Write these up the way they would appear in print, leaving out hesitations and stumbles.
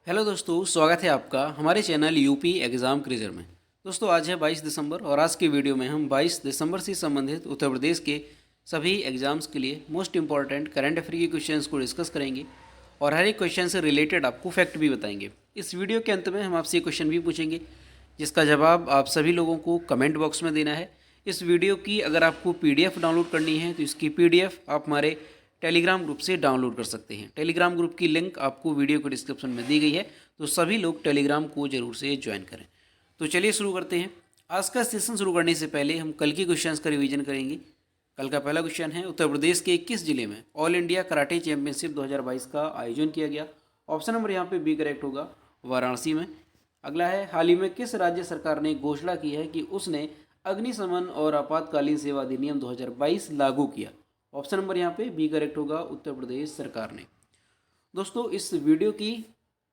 Hello दोस्तों, स्वागत है आपका हमारे चैनल यूपी एग्ज़ाम क्रिजर में। दोस्तों आज है 22 दिसंबर और आज की वीडियो में हम 22 दिसंबर से संबंधित उत्तर प्रदेश के सभी एग्ज़ाम्स के लिए मोस्ट इंपॉर्टेंट करंट अफेयर के क्वेश्चंस को डिस्कस करेंगे और हर एक क्वेश्चन से रिलेटेड आपको फैक्ट भी बताएंगे। इस वीडियो के अंत में हम आपसे क्वेश्चन भी पूछेंगे जिसका जवाब आप सभी लोगों को कमेंट बॉक्स में देना है। इस वीडियो की अगर आपको पीडीएफ डाउनलोड करनी है तो इसकी पीडीएफ आप हमारे टेलीग्राम ग्रुप से डाउनलोड कर सकते हैं। टेलीग्राम ग्रुप की लिंक आपको वीडियो के डिस्क्रिप्शन में दी गई है, तो सभी लोग टेलीग्राम को जरूर से ज्वाइन करें। तो चलिए शुरू करते हैं। आज का सेशन शुरू करने से पहले हम कल के क्वेश्चंस का रिवीजन करेंगे। कल का पहला क्वेश्चन है, उत्तर प्रदेश के किस जिले में ऑल इंडिया कराटे चैंपियनशिप 2022 का आयोजन किया गया? ऑप्शन नंबर यहाँ पे बी करेक्ट होगा, वाराणसी में। अगला है, हाल ही में किस राज्य सरकार ने घोषणा की है कि उसने अग्निशमन और आपातकालीन सेवा अधिनियम 2022 लागू किया? ऑप्शन नंबर यहाँ पे बी करेक्ट होगा, उत्तर प्रदेश सरकार ने। दोस्तों इस वीडियो की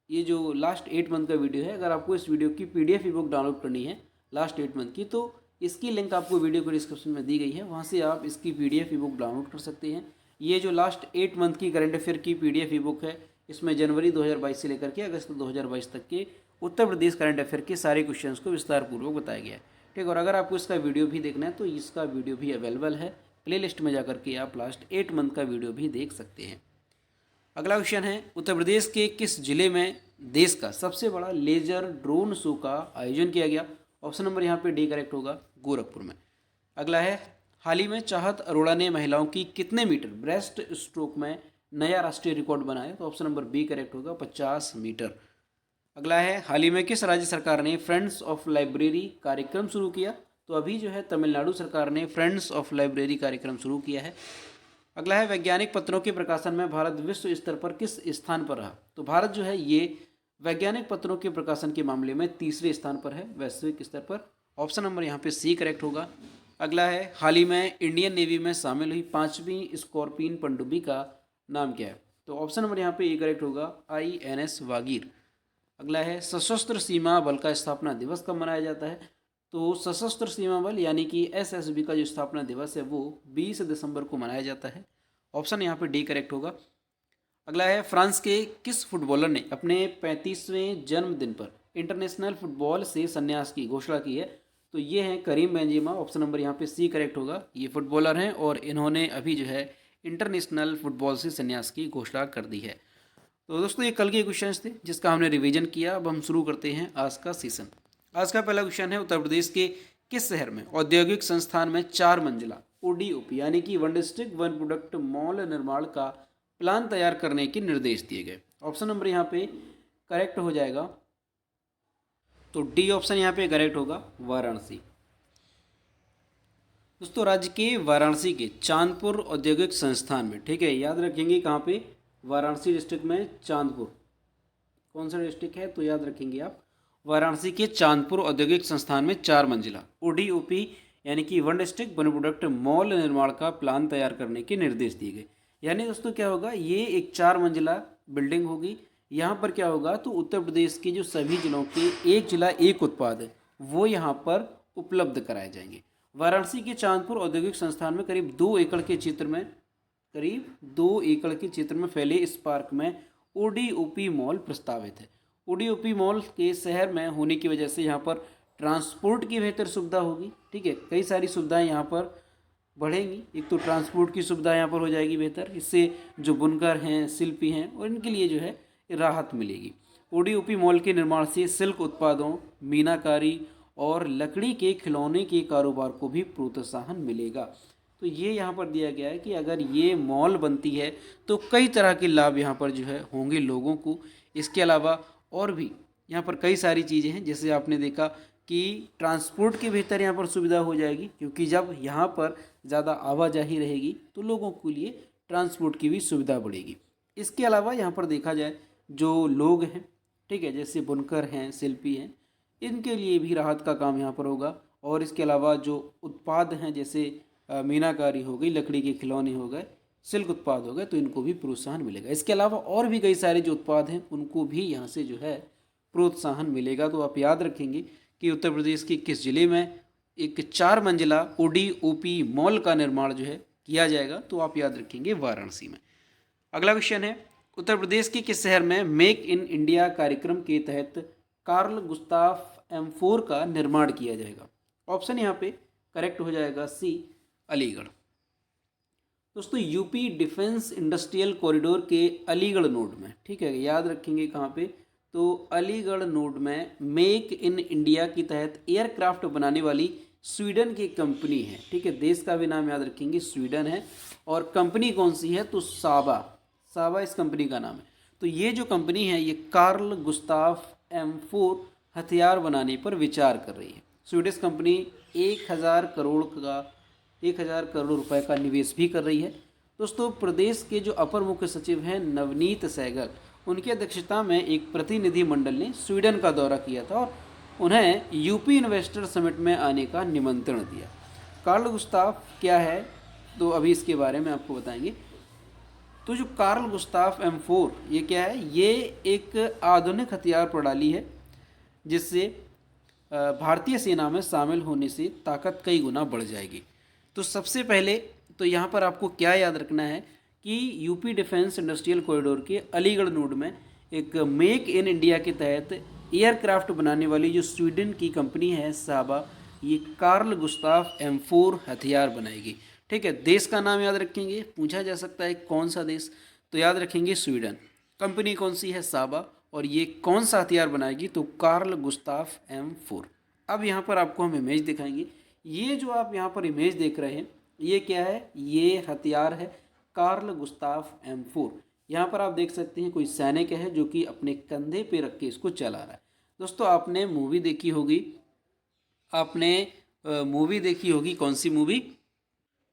ये जो लास्ट 8 मंथ का वीडियो है, अगर आपको इस वीडियो की पीडीएफ ई बुक डाउनलोड करनी है लास्ट 8 मंथ की, तो इसकी लिंक आपको वीडियो के डिस्क्रिप्शन में दी गई है, वहाँ से आप इसकी पीडीएफ ई बुक डाउनलोड कर सकते हैं। ये जो लास्ट 8 मंथ की करंट अफेयर की पीडीएफ ई बुक है, इसमें जनवरी 2022 से लेकर के अगस्त 2022 तक के उत्तर प्रदेश करंट अफेयर के सारे क्वेश्चंस को विस्तारपूर्वक बताया गया है। ठीक, और अगर आपको इसका वीडियो भी देखना है तो इसका वीडियो भी अवेलेबल है प्लेलिस्ट में जाकर के, आप लास्ट 8 मंथ का वीडियो भी देख सकते हैं। अगला क्वेश्चन है, उत्तर प्रदेश के किस जिले में देश का सबसे बड़ा लेजर ड्रोन शो का आयोजन किया गया? ऑप्शन नंबर यहाँ पे डी करेक्ट होगा, गोरखपुर में। अगला है, हाल ही में चाहत अरोड़ा ने महिलाओं की कितने मीटर ब्रेस्ट स्ट्रोक में नया राष्ट्रीय रिकॉर्ड बनाया? तो ऑप्शन नंबर बी करेक्ट होगा, 50 मीटर। अगला है, हाल ही में किस राज्य सरकार ने फ्रेंड्स ऑफ लाइब्रेरी कार्यक्रम शुरू किया? तो अभी जो है तमिलनाडु सरकार ने फ्रेंड्स ऑफ लाइब्रेरी कार्यक्रम शुरू किया है। अगला है, वैज्ञानिक पत्रों के प्रकाशन में भारत विश्व स्तर पर किस स्थान पर रहा? तो भारत जो है ये वैज्ञानिक पत्रों के प्रकाशन के मामले में तीसरे स्थान पर है वैश्विक स्तर पर। ऑप्शन नंबर यहाँ पे सी करेक्ट होगा। अगला है, हाल ही में इंडियन नेवी में शामिल हुई 5वीं स्कॉर्पियन पनडुब्बी का नाम क्या है? तो ऑप्शन नंबर यहाँ पे ए करेक्ट होगा, INS वागीर। अगला है, सशस्त्र सीमा बल का स्थापना दिवस कब मनाया जाता है? तो सशस्त्र सीमा बल यानी कि SSB का जो स्थापना दिवस है वो 20 दिसंबर को मनाया जाता है। ऑप्शन यहाँ पे डी करेक्ट होगा। अगला है, फ्रांस के किस फुटबॉलर ने अपने 35वें जन्मदिन पर इंटरनेशनल फुटबॉल से संन्यास की घोषणा की है? तो ये हैं करीम बेंजेमा। ऑप्शन नंबर यहाँ पे सी करेक्ट होगा। ये फुटबॉलर हैं और इन्होंने अभी जो है इंटरनेशनल फुटबॉल से संन्यास की घोषणा कर दी है। तो दोस्तों ये कल के क्वेश्चंस थे जिसका हमने रिवीजन किया। अब हम शुरू करते हैं आज का सेशन। आज का पहला क्वेश्चन है, उत्तर प्रदेश के किस शहर में औद्योगिक संस्थान में 4 मंजिला ODOP यानी कि one district one product mall निर्माण का प्लान तैयार करने के निर्देश दिए गए? ऑप्शन नंबर यहाँ पे करेक्ट हो जाएगा, तो डी ऑप्शन यहाँ पे करेक्ट होगा, वाराणसी। दोस्तों राज्य के वाराणसी के चांदपुर औद्योगिक संस्थान में, ठीक है, याद रखेंगे कहाँ पे, वाराणसी डिस्ट्रिक्ट में चांदपुर। कौन सा डिस्ट्रिक्ट है तो याद रखेंगे आप, वाराणसी के चांदपुर औद्योगिक संस्थान में 4 मंजिला ODOP यानी कि one district one product mall निर्माण का प्लान तैयार करने के निर्देश दिए गए। यानी दोस्तों क्या होगा, ये एक 4 मंजिला बिल्डिंग होगी। यहाँ पर क्या होगा, तो उत्तर प्रदेश के जो सभी जिलों के एक जिला एक उत्पाद है वो यहाँ पर उपलब्ध कराए जाएंगे। वाराणसी के चांदपुर औद्योगिक संस्थान में करीब 2 एकड़ के क्षेत्र में फैले इस पार्क में ODOP मॉल प्रस्तावित है। ODOP मॉल के शहर में होने की वजह से यहाँ पर ट्रांसपोर्ट की बेहतर सुविधा होगी। ठीक है, कई सारी सुविधाएं यहाँ पर बढ़ेंगी। एक तो ट्रांसपोर्ट की सुविधा यहाँ पर हो जाएगी बेहतर, इससे जो बुनकर हैं, शिल्पी हैं, और इनके लिए जो है राहत मिलेगी। ODOP मॉल के निर्माण से सिल्क उत्पादों, मीनाकारी और लकड़ी के खिलौने के कारोबार को भी प्रोत्साहन मिलेगा। तो ये यहाँ पर दिया गया है कि अगर ये मॉल बनती है तो कई तरह के लाभ यहाँ पर जो है होंगे लोगों को। इसके अलावा और भी यहाँ पर कई सारी चीज़ें हैं, जैसे आपने देखा कि ट्रांसपोर्ट की बेहतर यहाँ पर सुविधा हो जाएगी, क्योंकि जब यहाँ पर ज़्यादा आवाजाही रहेगी तो लोगों के लिए ट्रांसपोर्ट की भी सुविधा बढ़ेगी। इसके अलावा यहाँ पर देखा जाए जो लोग हैं, ठीक है, जैसे बुनकर हैं, शिल्पी हैं, इनके लिए भी राहत का काम यहाँ पर होगा। और इसके अलावा जो उत्पाद हैं, जैसे मीनाकारी हो गई, लकड़ी के खिलौने हो गए, सिल्क उत्पाद हो गए, तो इनको भी प्रोत्साहन मिलेगा। इसके अलावा और भी कई सारे जो उत्पाद हैं उनको भी यहाँ से जो है प्रोत्साहन मिलेगा। तो आप याद रखेंगे कि उत्तर प्रदेश के किस जिले में एक 4 मंजिला ODOP मॉल का निर्माण जो है किया जाएगा, तो आप याद रखेंगे वाराणसी में। अगला क्वेश्चन है, उत्तर प्रदेश के किस शहर में मेक इन इंडिया कार्यक्रम के तहत कार्ल गुस्ताफ M4 का निर्माण किया जाएगा? ऑप्शन यहाँ पे करेक्ट हो जाएगा सी, अलीगढ़। दोस्तों यूपी डिफेंस इंडस्ट्रियल कॉरिडोर के अलीगढ़ नोड में, ठीक है, याद रखेंगे कहाँ पे, तो अलीगढ़ नोड में मेक इन इंडिया के तहत एयरक्राफ्ट बनाने वाली स्वीडन की कंपनी है, ठीक है, देश का भी नाम याद रखेंगे, स्वीडन है, और कंपनी कौन सी है, तो साबा, साबा इस कंपनी का नाम है। तो ये जो कंपनी है ये कार्ल गुस्ताफ M4 हथियार बनाने पर विचार कर रही है। स्वीडिश कंपनी 1000 करोड़ रुपए का निवेश भी कर रही है। दोस्तों प्रदेश के जो अपर मुख्य सचिव हैं नवनीत सहगल, उनकी अध्यक्षता में एक प्रतिनिधि मंडल ने स्वीडन का दौरा किया था और उन्हें यूपी इन्वेस्टर समिट में आने का निमंत्रण दिया। कार्ल गुस्ताफ क्या है, तो अभी इसके बारे में आपको बताएंगे। तो जो कार्ल गुस्ताफ M4 ये क्या है, ये एक आधुनिक हथियार प्रणाली है जिससे भारतीय सेना में शामिल होने से ताकत कई गुना बढ़ जाएगी। तो सबसे पहले तो यहाँ पर आपको क्या याद रखना है कि यूपी डिफेंस इंडस्ट्रियल कॉरिडोर के अलीगढ़ नोड में एक मेक इन इंडिया के तहत एयरक्राफ्ट बनाने वाली जो स्वीडन की कंपनी है साबा, ये कार्ल गुस्ताफ M4 हथियार बनाएगी, ठीक है। देश का नाम याद रखेंगे, पूछा जा सकता है कौन सा देश, तो याद रखेंगे स्वीडन। कंपनी कौन सी है, साबा, और ये कौन सा हथियार बनाएगी, तो कार्ल गुस्ताफ M4। अब यहाँ पर आपको हम इमेज दिखाएंगे। ये जो आप यहाँ पर इमेज देख रहे हैं ये क्या है, ये हथियार है कार्ल गुस्ताफ M4। यहाँ पर आप देख सकते हैं कोई सैनिक है जो कि अपने कंधे पे रख के इसको चला रहा है। दोस्तों आपने मूवी देखी होगी, कौन सी मूवी,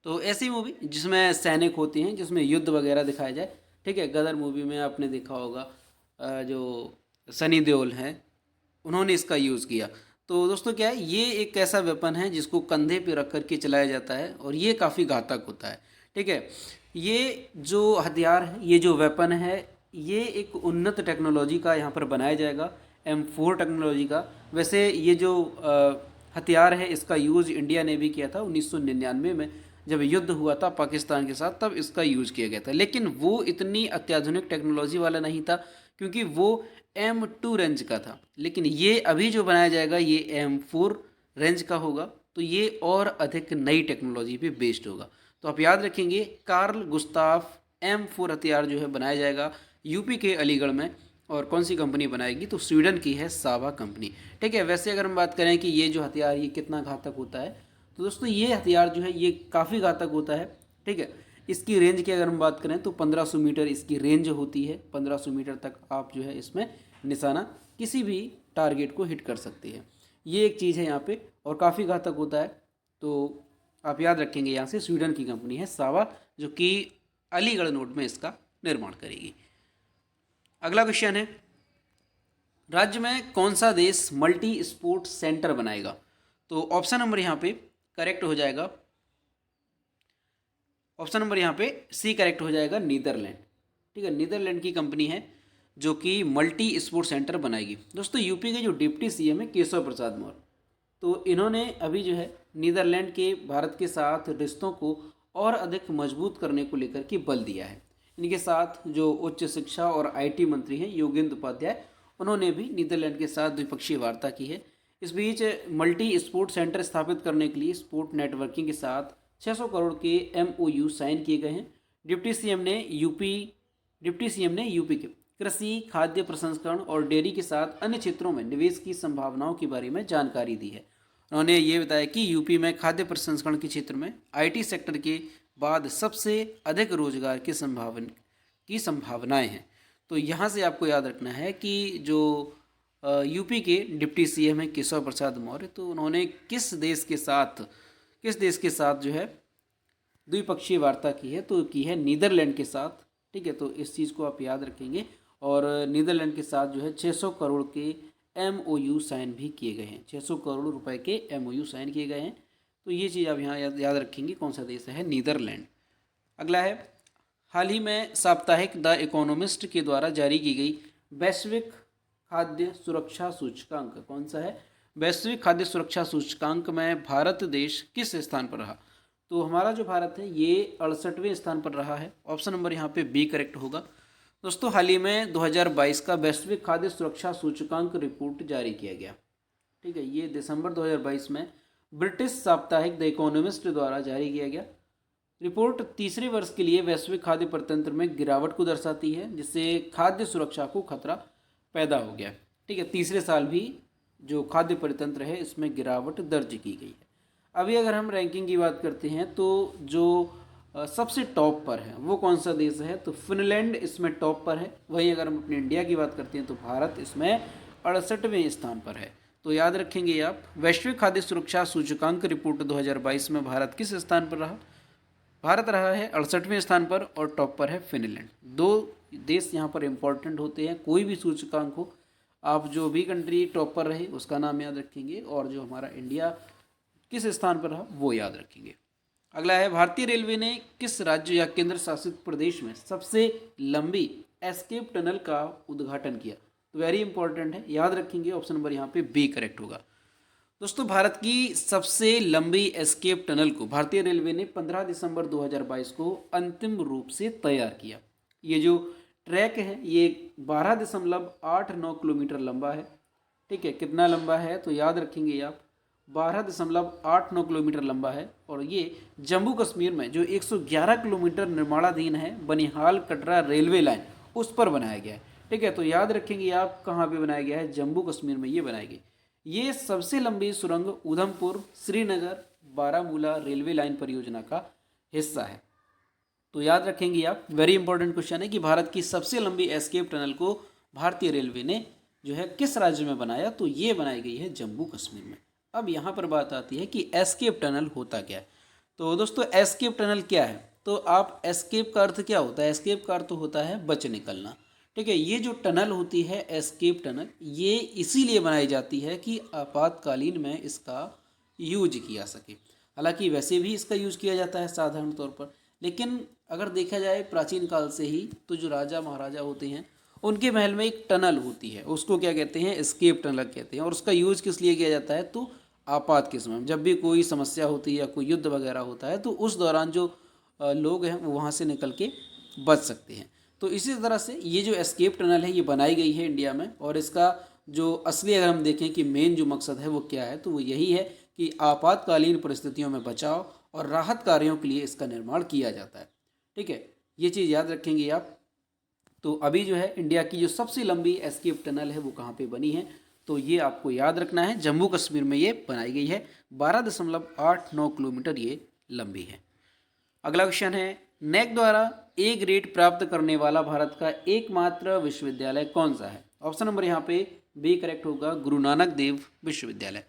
तो ऐसी मूवी जिसमें सैनिक होते हैं, जिसमें युद्ध वगैरह दिखाया जाए, ठीक है। गदर मूवी में आपने देखा होगा जो सनी देओल हैं उन्होंने इसका यूज़ किया। तो दोस्तों क्या है, ये एक ऐसा वेपन है जिसको कंधे पे रख करके चलाया जाता है और ये काफ़ी घातक होता है, ठीक है। ये जो हथियार है, ये जो वेपन है, ये एक उन्नत टेक्नोलॉजी का यहाँ पर बनाया जाएगा, M4 टेक्नोलॉजी का। वैसे ये जो हथियार है इसका यूज़ इंडिया ने भी किया था 1999 में, जब युद्ध हुआ था पाकिस्तान के साथ, तब इसका यूज़ किया गया था। लेकिन वो इतनी अत्याधुनिक टेक्नोलॉजी वाला नहीं था क्योंकि वो M2 रेंज का था। लेकिन ये अभी जो बनाया जाएगा ये M4 रेंज का होगा, तो ये और अधिक नई टेक्नोलॉजी पे बेस्ड होगा। तो आप याद रखेंगे कार्ल गुस्ताफ M4 हथियार जो है बनाया जाएगा यूपी के अलीगढ़ में, और कौन सी कंपनी बनाएगी, तो स्वीडन की है साबा कंपनी, ठीक है। वैसे अगर हम बात करें कि ये जो हथियार ये कितना घातक होता है, तो दोस्तों ये हथियार जो है ये काफ़ी घातक होता है, ठीक है। इसकी रेंज की अगर हम बात करें तो 1500 मीटर इसकी रेंज होती है। 1500 मीटर तक आप जो है इसमें निशाना किसी भी टारगेट को हिट कर सकती है। ये एक चीज़ है यहाँ पे, और काफ़ी घातक होता है। तो आप याद रखेंगे यहाँ से स्वीडन की कंपनी है साबा जो कि अलीगढ़ नोड में इसका निर्माण करेगी। अगला क्वेश्चन है, राज्य में कौन सा देश मल्टी स्पोर्ट सेंटर बनाएगा? तो ऑप्शन नंबर यहाँ पे करेक्ट हो जाएगा, ऑप्शन नंबर यहाँ पे सी करेक्ट हो जाएगा, नीदरलैंड, ठीक है। नीदरलैंड की कंपनी है जो कि मल्टी स्पोर्ट सेंटर बनाएगी। दोस्तों यूपी के जो डिप्टी CM है केशव प्रसाद मौर्य, तो इन्होंने अभी जो है नीदरलैंड के भारत के साथ रिश्तों को और अधिक मजबूत करने को लेकर के बल दिया है। इनके साथ जो उच्च शिक्षा और IT मंत्री हैं योगेंद्र उपाध्याय, उन्होंने भी नीदरलैंड के साथ द्विपक्षीय वार्ता की है। इस बीच मल्टी स्पोर्ट सेंटर स्थापित करने के लिए स्पोर्ट नेटवर्किंग के साथ 600 करोड़ के MOU साइन किए गए हैं। डिप्टी सीएम ने यूपी के कृषि, खाद्य प्रसंस्करण और डेयरी के साथ अन्य क्षेत्रों में निवेश की संभावनाओं के बारे में जानकारी दी है। उन्होंने ये बताया कि यूपी में खाद्य प्रसंस्करण के क्षेत्र में IT सेक्टर के बाद सबसे अधिक रोजगार की संभावनाएं हैं। तो यहाँ से आपको याद रखना है कि जो यूपी के डिप्टी CM है केशव प्रसाद मौर्य, तो उन्होंने किस देश के साथ जो है द्विपक्षीय वार्ता की है, तो की है नीदरलैंड के साथ, ठीक है। तो इस चीज़ को आप याद रखेंगे, और नीदरलैंड के साथ जो है 600 करोड़ के MOU साइन भी किए गए हैं, 600 करोड़ रुपए के MOU साइन किए गए हैं। तो ये चीज़ आप यहाँ याद रखेंगे, कौन सा देश है, नीदरलैंड। अगला है, हाल ही में साप्ताहिक द इकोनॉमिस्ट के द्वारा जारी की गई वैश्विक खाद्य सुरक्षा सूचकांक कौन सा है? वैश्विक खाद्य सुरक्षा सूचकांक में भारत देश किस स्थान पर रहा? तो हमारा जो भारत है ये 68वें स्थान पर रहा है। ऑप्शन नंबर यहाँ पे बी करेक्ट होगा। दोस्तों हाल ही में 2022 का वैश्विक खाद्य सुरक्षा सूचकांक रिपोर्ट जारी किया गया। ठीक है, ये दिसंबर 2022 में ब्रिटिश साप्ताहिक द इकोनॉमिस्ट द्वारा जारी किया गया। रिपोर्ट तीसरे वर्ष के लिए वैश्विक खाद्य परितंत्र में गिरावट को दर्शाती है, जिससे खाद्य सुरक्षा को खतरा पैदा हो गया। ठीक है, तीसरे साल भी जो खाद्य परितंत्र है इसमें गिरावट दर्ज की गई है। अभी अगर हम रैंकिंग की बात करते हैं तो जो सबसे टॉप पर है वो कौन सा देश है, तो फिनलैंड इसमें टॉप पर है। वहीं अगर हम अपने इंडिया की बात करते हैं तो भारत इसमें 68वें स्थान पर है। तो याद रखेंगे आप, वैश्विक खाद्य सुरक्षा सूचकांक रिपोर्ट 2022 में भारत किस स्थान पर रहा? भारत रहा है 68वें स्थान पर और टॉप पर है फिनलैंड। दो देश यहाँ पर इंपॉर्टेंट होते हैं, कोई भी सूचकांक हो, आप जो भी कंट्री टॉप पर रहे उसका नाम याद रखेंगे और जो हमारा इंडिया किस स्थान पर रहा वो याद रखेंगे। अगला है, भारतीय रेलवे ने किस राज्य या केंद्र शासित प्रदेश में सबसे लंबी एस्केप टनल का उद्घाटन किया? तो वेरी इंपॉर्टेंट है, याद रखेंगे। ऑप्शन नंबर यहाँ पे बी करेक्ट होगा। दोस्तों भारत की सबसे लंबी एस्केप टनल को भारतीय रेलवे ने 15 दिसंबर 2022 को अंतिम रूप से तैयार किया। ये जो ट्रैक है ये 12.89 किलोमीटर लंबा है। ठीक है, कितना लंबा है तो याद रखेंगे आप, 12.89 किलोमीटर लंबा है। और ये जम्मू कश्मीर में जो 111 किलोमीटर निर्माणाधीन है बनिहाल कटरा रेलवे लाइन उस पर बनाया गया है। ठीक है, तो याद रखेंगे आप कहाँ पे बनाया गया है, जम्मू कश्मीर में ये बनाई गई। ये सबसे लंबी सुरंग उधमपुर श्रीनगर बारामूला रेलवे लाइन परियोजना का हिस्सा है। तो याद रखेंगे आप, वेरी इंपॉर्टेंट क्वेश्चन है कि भारत की सबसे लंबी एस्केप टनल को भारतीय रेलवे ने जो है किस राज्य में बनाया, तो ये बनाई गई है जम्मू कश्मीर में। अब यहाँ पर बात आती है कि एस्केप टनल होता क्या है। तो दोस्तों एस्केप टनल क्या है, तो आप एस्केप का अर्थ क्या होता है, एस्केप का अर्थ होता है बच निकलना। ठीक है, ये जो टनल होती है एस्केप टनल, ये इसीलिए बनाई जाती है कि आपातकालीन में इसका यूज किया सके। हालांकि वैसे भी इसका यूज किया जाता है साधारण तौर पर, लेकिन अगर देखा जाए प्राचीन काल से ही तो जो राजा महाराजा होते हैं उनके महल में एक टनल होती है, उसको क्या कहते हैं, एस्केप टनल कहते हैं। और उसका यूज किस लिए किया जाता है, तो आपात के समय जब भी कोई समस्या होती है या कोई युद्ध वगैरह होता है तो उस दौरान जो लोग हैं वो वहाँ से निकल के बच सकते हैं। तो इसी तरह से ये जो एस्केप टनल है ये बनाई गई है इंडिया में। और इसका जो असली अगर हम देखें कि मेन जो मकसद है वो क्या है, तो वो यही है कि आपातकालीन परिस्थितियों में बचाव और राहत कार्यों के लिए इसका निर्माण किया जाता है। ठीक है, ये चीज़ याद रखेंगे आप। तो अभी जो है इंडिया की जो सबसे लंबी एस्केप टनल है वो कहाँ पे बनी है, तो ये आपको याद रखना है, जम्मू कश्मीर में ये बनाई गई है। 12.89 किलोमीटर ये लंबी है। अगला क्वेश्चन है, नेक द्वारा ए ग्रेड प्राप्त करने वाला भारत का एकमात्र विश्वविद्यालय कौन सा है? ऑप्शन नंबर यहाँ पे बी करेक्ट होगा, गुरु नानक देव विश्वविद्यालय।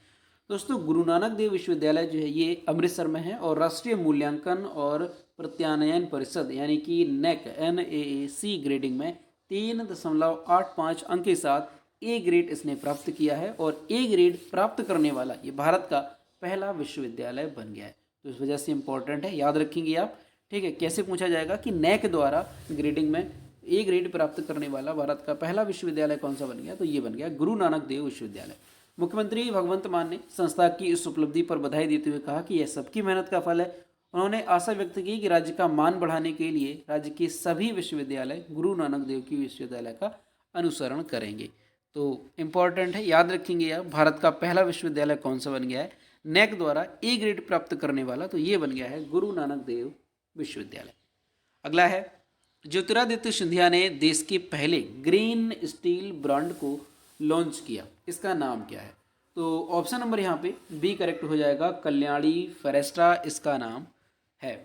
दोस्तों गुरु नानक देव विश्वविद्यालय जो है ये अमृतसर में है और राष्ट्रीय मूल्यांकन और प्रत्यानयन परिषद यानी कि नेक NAAC ग्रेडिंग में 3.85 अंक के साथ ए ग्रेड इसने प्राप्त किया है और ए ग्रेड प्राप्त करने वाला ये भारत का पहला विश्वविद्यालय बन गया है। तो इस वजह से इंपॉर्टेंट है, याद रखेंगे आप। ठीक है, कैसे पूछा जाएगा कि नेक द्वारा ग्रेडिंग में ए ग्रेड प्राप्त करने वाला भारत का पहला विश्वविद्यालय कौन सा बन गया, तो ये बन गया गुरु नानक देव विश्वविद्यालय। मुख्यमंत्री भगवंत मान ने संस्था की इस उपलब्धि पर बधाई देते हुए कहा कि यह सबकी मेहनत का फल है। उन्होंने आशा व्यक्त की कि राज्य का मान बढ़ाने के लिए राज्य के सभी विश्वविद्यालय गुरु नानक देव की विश्वविद्यालय का अनुसरण करेंगे। तो इम्पॉर्टेंट है, याद रखेंगे आप, भारत का पहला विश्वविद्यालय कौन सा बन गया है नेक द्वारा ए ग्रेड प्राप्त करने वाला, तो ये बन गया है गुरु नानक देव विश्वविद्यालय। अगला है, ज्योतिरादित्य सिंधिया ने देश के पहले ग्रीन स्टील ब्रांड को लॉन्च किया, इसका नाम क्या है? तो ऑप्शन नंबर यहाँ पे बी करेक्ट हो जाएगा, कल्याणी फेरेस्ट्रा इसका नाम है।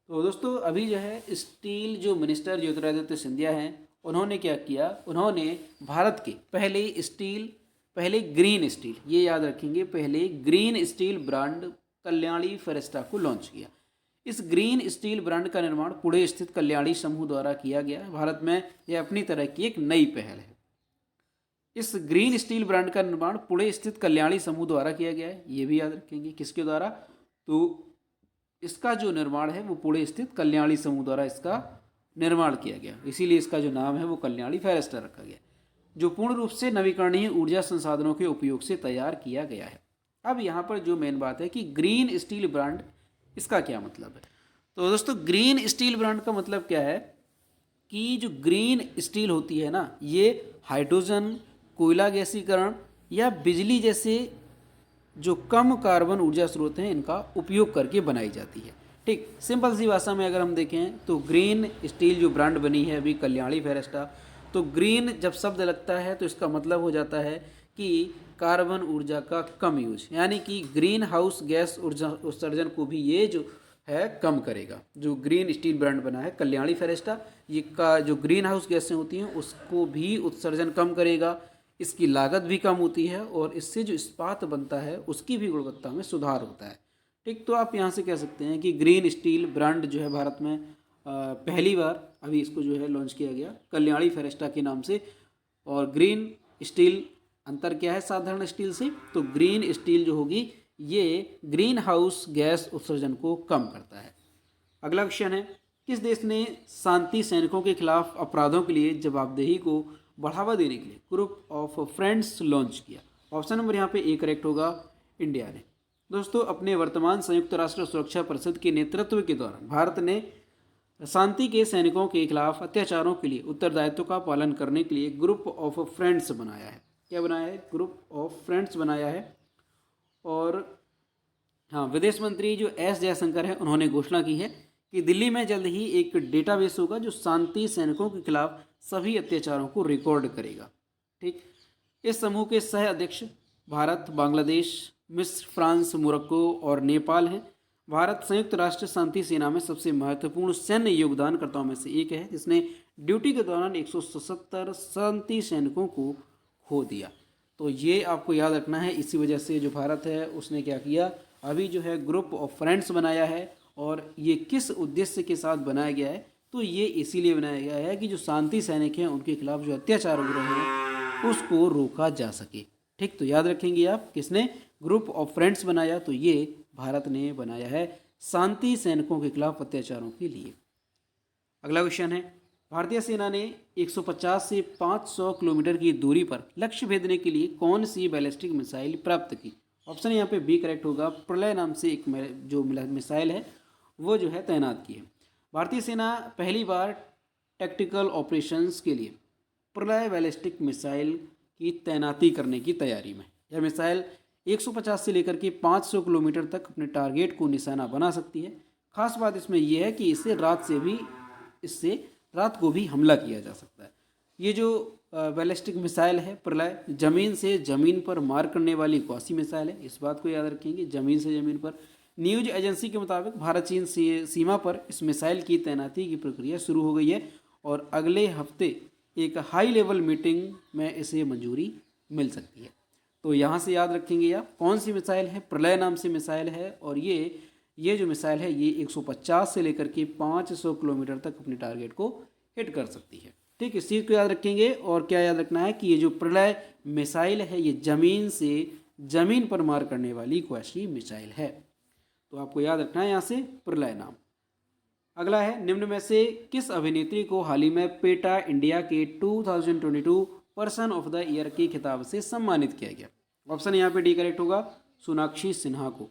तो दोस्तों अभी जो है स्टील जो मिनिस्टर ज्योतिरादित्य सिंधिया हैं उन्होंने क्या किया, उन्होंने भारत के पहले ग्रीन स्टील, ये याद रखेंगे, पहले ग्रीन स्टील ब्रांड कल्याणी फेरेस्ट्रा को लॉन्च किया। इस ग्रीन स्टील ब्रांड का निर्माण पुणे स्थित कल्याणी समूह द्वारा किया गया। भारत में यह अपनी तरह की एक नई पहल है। इस ग्रीन स्टील ब्रांड का निर्माण पुणे स्थित कल्याणी समूह द्वारा किया गया है, ये भी याद रखेंगे, किसके द्वारा, तो इसका जो निर्माण है वो पुणे स्थित कल्याणी समूह द्वारा इसका निर्माण किया गया, इसीलिए इसका जो नाम है वो कल्याणी फेरेस्ट्रा रखा गया, जो पूर्ण रूप से नवीकरणीय ऊर्जा संसाधनों के उपयोग से तैयार किया गया है। अब यहाँ पर जो मेन बात है कि ग्रीन स्टील ब्रांड इसका क्या मतलब है, तो दोस्तों ग्रीन स्टील ब्रांड का मतलब क्या है कि जो ग्रीन स्टील होती है ना, ये हाइड्रोजन, कोयला गैसीकरण या बिजली जैसे जो कम कार्बन ऊर्जा स्रोत हैं इनका उपयोग करके बनाई जाती है। ठीक, सिंपल सी भाषा में अगर हम देखें तो ग्रीन स्टील जो ब्रांड बनी है अभी कल्याणी फेरेस्टा, तो ग्रीन जब शब्द लगता है तो इसका मतलब हो जाता है कि कार्बन ऊर्जा का कम यूज, यानी कि ग्रीन हाउस गैस ऊर्जा उत्सर्जन को भी ये जो है कम करेगा। जो ग्रीन स्टील ब्रांड बना है कल्याणी फेरेस्टा, ये का जो ग्रीन हाउस गैसें होती हैं उसको भी उत्सर्जन कम करेगा, इसकी लागत भी कम होती है और इससे जो इस्पात बनता है उसकी भी गुणवत्ता में सुधार होता है। ठीक, तो आप यहाँ से कह सकते हैं कि ग्रीन स्टील ब्रांड जो है भारत में पहली बार अभी इसको जो है लॉन्च किया गया कल्याणी फेरेस्टा के नाम से। और ग्रीन स्टील अंतर क्या है साधारण स्टील से, तो ग्रीन स्टील जो होगी ये ग्रीन हाउस गैस उत्सर्जन को कम करता है। अगला क्वेश्चन है, किस देश ने शांति सैनिकों के खिलाफ अपराधों के लिए जवाबदेही को बढ़ावा देने के लिए ग्रुप ऑफ फ्रेंड्स लॉन्च किया? ऑप्शन नंबर यहाँ पे ए करेक्ट होगा, इंडिया ने। दोस्तों, अपने वर्तमान संयुक्त राष्ट्र सुरक्षा परिषद के नेतृत्व के दौरान भारत ने शांति के सैनिकों के खिलाफ अत्याचारों के लिए उत्तरदायित्व का पालन करने के लिए ग्रुप ऑफ फ्रेंड्स बनाया है। क्या बनाया है? ग्रुप ऑफ फ्रेंड्स बनाया है। और हाँ, विदेश मंत्री जो एस जयशंकर है उन्होंने घोषणा की है कि दिल्ली में जल्द ही एक डेटाबेस होगा जो शांति सैनिकों के खिलाफ सभी अत्याचारों को रिकॉर्ड करेगा। ठीक, इस समूह के सह अध्यक्ष भारत, बांग्लादेश, मिस्र, फ्रांस, मोरक्को और नेपाल हैं। भारत संयुक्त राष्ट्र शांति सेना में सबसे महत्वपूर्ण सैन्य योगदानकर्ताओं में से एक है, जिसने ड्यूटी के दौरान 177 शांति सैनिकों को खो दिया। तो ये आपको याद रखना है। इसी वजह से जो भारत है उसने क्या किया, अभी जो है ग्रुप ऑफ फ्रेंड्स बनाया है। और ये किस उद्देश्य के साथ बनाया गया है, तो ये इसीलिए बनाया गया है कि जो शांति सैनिक हैं उनके खिलाफ जो अत्याचार हो रहे हैं उसको रोका जा सके। ठीक, तो याद रखेंगे आप, किसने ग्रुप ऑफ फ्रेंड्स बनाया, तो ये भारत ने बनाया है शांति सैनिकों के खिलाफ अत्याचारों के लिए। अगला क्वेश्चन है, भारतीय सेना ने 150 से 500 किलोमीटर की दूरी पर लक्ष्य भेदने के लिए कौन सी बैलिस्टिक मिसाइल प्राप्त की? ऑप्शन यहाँ पे बी करेक्ट होगा, प्रलय नाम से एक जो मिसाइल है वो जो है तैनात की है। भारतीय सेना पहली बार टैक्टिकल ऑपरेशंस के लिए प्रलय बैलिस्टिक मिसाइल की तैनाती करने की तैयारी में। यह मिसाइल 150 से लेकर के 500 किलोमीटर तक अपने टारगेट को निशाना बना सकती है। खास बात इसमें यह है कि इससे रात को भी हमला किया जा सकता है। ये जो बैलिस्टिक मिसाइल है प्रलय, ज़मीन से ज़मीन पर मार करने वाली कौसी मिसाइल है, इस बात को याद रखेंगे, ज़मीन से ज़मीन पर। न्यूज एजेंसी के मुताबिक भारत चीन सीमा पर इस मिसाइल की तैनाती की प्रक्रिया शुरू हो गई है और अगले हफ्ते एक हाई लेवल मीटिंग में इसे मंजूरी मिल सकती है। तो यहाँ से याद रखेंगे आप, कौन सी मिसाइल है, प्रलय नाम से मिसाइल है। और ये जो मिसाइल है ये 150 से लेकर के 500 किलोमीटर तक अपने टारगेट को हिट कर सकती है। ठीक, इस चीज़ को याद रखेंगे। और क्या याद रखना है कि ये जो प्रलय मिसाइल है ये ज़मीन से ज़मीन पर मार करने वाली क्वासी मिसाइल है। तो आपको याद रखना है यहाँ से प्रलय नाम। अगला है, निम्न में से किस अभिनेत्री को हाल ही में पेटा इंडिया के 2022 पर्सन ऑफ द ईयर के खिताब से सम्मानित किया गया? ऑप्शन यहाँ पे डी करेक्ट होगा, सोनाक्षी सिन्हा को।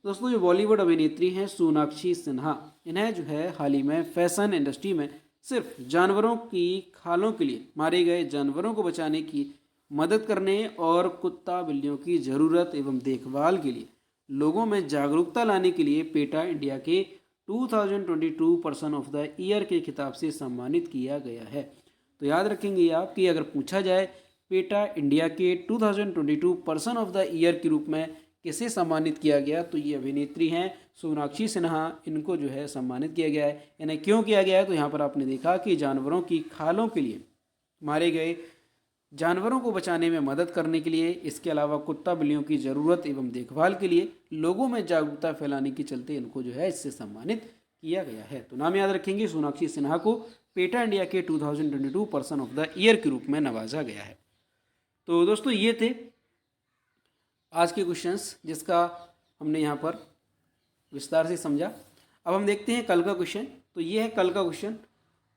दोस्तों, जो बॉलीवुड अभिनेत्री हैं सोनाक्षी सिन्हा, इन्हें जो है हाल ही में फैशन इंडस्ट्री में सिर्फ जानवरों की खालों के लिए मारे गए जानवरों को बचाने की मदद करने और कुत्ता बिल्लियों की ज़रूरत एवं देखभाल के लिए लोगों में जागरूकता लाने के लिए पेटा इंडिया के 2022 पर्सन ऑफ द ईयर के खिताब से सम्मानित किया गया है। तो याद रखेंगे आप कि अगर पूछा जाए पेटा इंडिया के 2022 पर्सन ऑफ द ईयर के रूप में किसे सम्मानित किया गया, तो ये अभिनेत्री हैं सोनाक्षी सिन्हा, इनको जो है सम्मानित किया गया है। इन्हें क्यों किया गया है, तो यहाँ पर आपने देखा कि जानवरों की खालों के लिए मारे गए जानवरों को बचाने में मदद करने के लिए, इसके अलावा कुत्ता बिल्लियों की ज़रूरत एवं देखभाल के लिए लोगों में जागरूकता फैलाने के चलते इनको जो है इससे सम्मानित किया गया है। तो नाम याद रखेंगे, सोनाक्षी सिन्हा को पेटा इंडिया के 2022 पर्सन ऑफ द ईयर के रूप में नवाजा गया है। तो दोस्तों, ये थे आज के क्वेश्चंस जिसका हमने यहाँ पर विस्तार से समझा। अब हम देखते हैं कल का क्वेश्चन। तो ये है कल का क्वेश्चन।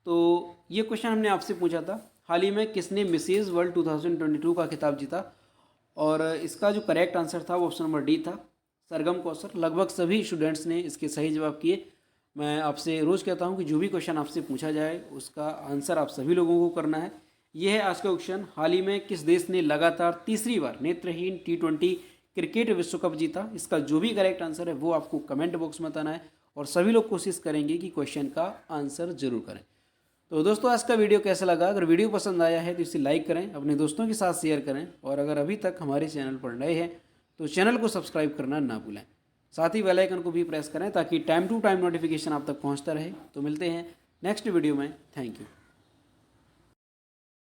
तो ये क्वेश्चन हमने आपसे पूछा था, हाल ही में किसने मिसेज वर्ल्ड 2022 का खिताब जीता, और इसका जो करेक्ट आंसर था वो ऑप्शन नंबर डी था, सरगम कौसर। लगभग सभी स्टूडेंट्स ने इसके सही जवाब किए। मैं आपसे रोज़ कहता हूँ कि जो भी क्वेश्चन आपसे पूछा जाए उसका आंसर आप सभी लोगों को करना है। यह है आज का क्वेश्चन, हाल ही में किस देश ने लगातार तीसरी बार नेत्रहीन T20 क्रिकेट विश्व कप जीता? इसका जो भी करेक्ट आंसर है वो आपको कमेंट बॉक्स में बताना है और सभी लोग कोशिश करेंगे कि क्वेश्चन का आंसर जरूर करें। तो दोस्तों आज का वीडियो कैसा लगा? अगर वीडियो पसंद आया है तो इसे लाइक करें, अपने दोस्तों के साथ शेयर करें और अगर अभी तक हमारे चैनल पर नए हैं तो चैनल को सब्सक्राइब करना ना भूलें। साथ ही बेल आइकन को भी प्रेस करें ताकि टाइम टू टाइम नोटिफिकेशन आप तक पहुंचता रहे। तो मिलते हैं नेक्स्ट वीडियो में। Thank you.